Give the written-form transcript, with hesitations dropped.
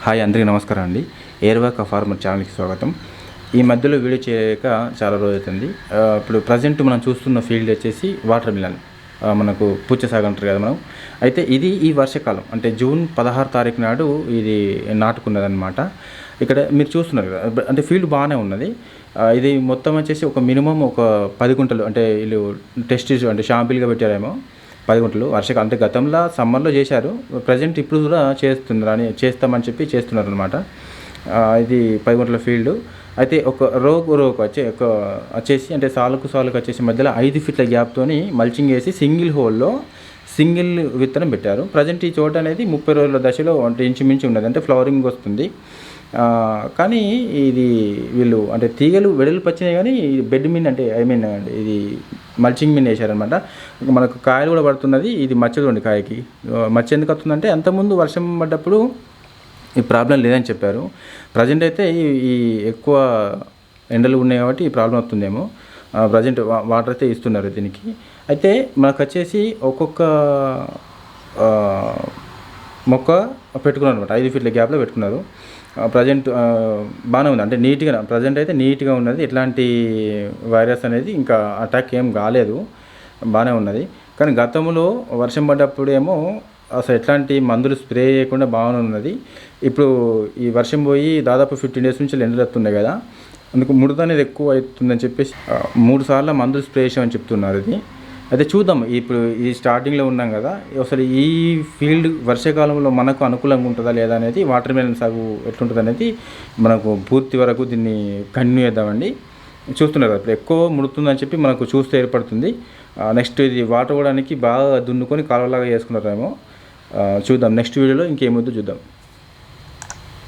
Hi అందరికీ నమస్కారం అండి. ఎయిర్వాక్ ఫార్మర్ ఛానల్కి స్వాగతం. ఈ మధ్యలో వీడియో చేయక చాలా రోజు అవుతుంది. ఇప్పుడు ప్రజెంట్ మనం చూస్తున్న ఫీల్డ్ వచ్చేసి వాటర్ మిలన్, మనకు పుచ్చ సాగు అంటారు కదా మనం. అయితే ఇది ఈ వర్షాకాలం అంటే జూన్ 16 తారీఖు నాడు ఇది నాటుకున్నదనమాట. ఇక్కడ మీరు చూస్తున్నారు కదా, అంటే ఫీల్డ్ బాగానే ఉన్నది. ఇది మొత్తం వచ్చేసి ఒక మినిమం ఒక 10 గుంటలు, అంటే వీళ్ళు టెస్ట్ అంటే షాంపిల్గా పెట్టారేమో 10 గుంటలు. వర్షాకాలం అంటే గతంలో సమ్మర్లో చేశారు, ప్రజెంట్ ఇప్పుడు కూడా చేస్తామని చెప్పి చేస్తున్నారు అనమాట. ఇది 10 గుంటల ఫీల్డ్. అయితే ఒక రోకు వచ్చేసి అంటే సాలుకు వచ్చేసి మధ్యలో 5 ఫీట్ల గ్యాప్తోని మల్చింగ్ వేసి సింగిల్ విత్తనం పెట్టారు. ప్రజెంట్ ఈ చోట అనేది 30 రోజుల దశలో అంటే ఇంచుమించు ఉన్నది, అంటే ఫ్లవరింగ్ వస్తుంది. కానీ ఇది వీళ్ళు అంటే తీగలు వెడల్పు వచ్చినాయి, కానీ బెడ్ మీన్ అంటే ఇది మల్చింగ్ మీన్ వేసారనమాట. మనకు కాయలు కూడా పడుతున్నది. ఇది మచ్చ చూడండి, కాయకి మచ్చ ఎందుకు వస్తుందంటే అంతకుముందు వర్షం పడ్డప్పుడు ఈ ప్రాబ్లం లేదని చెప్పారు. ప్రజెంట్ అయితే ఈ ఎక్కువ ఎండలు ఉన్నాయి కాబట్టి ఈ ప్రాబ్లం వస్తుందేమో. ప్రజెంట్ వాటర్ అయితే ఇస్తున్నారు దీనికి. అయితే మనకు వచ్చేసి ఒక్కొక్క మొక్క పెట్టుకున్నారు అనమాట, 5 ఫీట్ల గ్యాప్లో పెట్టుకున్నారు. ప్రజెంట్ బాగానే ఉంది, అంటే నీట్గా ప్రజెంట్ అయితే నీట్గా ఉన్నది. ఎట్లాంటి వైరస్ అనేది ఇంకా అటాక్ ఏం కాలేదు, బాగానే ఉన్నది. కానీ గతంలో వర్షం పడ్డప్పుడేమో అసలు ఎట్లాంటి మందులు స్ప్రే చేయకుండా బాగానే ఉన్నది. ఇప్పుడు ఈ వర్షం పోయి దాదాపు 15 డేస్ నుంచి ఎండలు వస్తున్నాయి కదా, అందుకు ముడత అనేది ఎక్కువ అవుతుందని చెప్పేసి 3 సార్లు మందులు స్ప్రే చేసామని చెప్తున్నారు. ఇది అయితే చూద్దాం. ఇప్పుడు ఈ స్టార్టింగ్లో ఉన్నాం కదా, అసలు ఈ ఫీల్డ్ వర్షాకాలంలో మనకు అనుకూలంగా ఉంటుందా లేదా అనేది, వాటర్ మిలన్ సాగు ఎట్లుంటుంది అనేది మనకు పూర్తి వరకు దీన్ని కంటిన్యూ చేద్దామండి. చూస్తున్నారు కదా, ఇప్పుడు ఎక్కువ ముడుతుందని చెప్పి మనకు చూస్తే ఏర్పడుతుంది. నెక్స్ట్ ఇది వాటర్ పోవడానికి బాగా దున్నుకొని కాలువలాగా చేసుకున్నారేమో. చూద్దాం నెక్స్ట్ వీడియోలో ఇంకేమొద్దు చూద్దాం.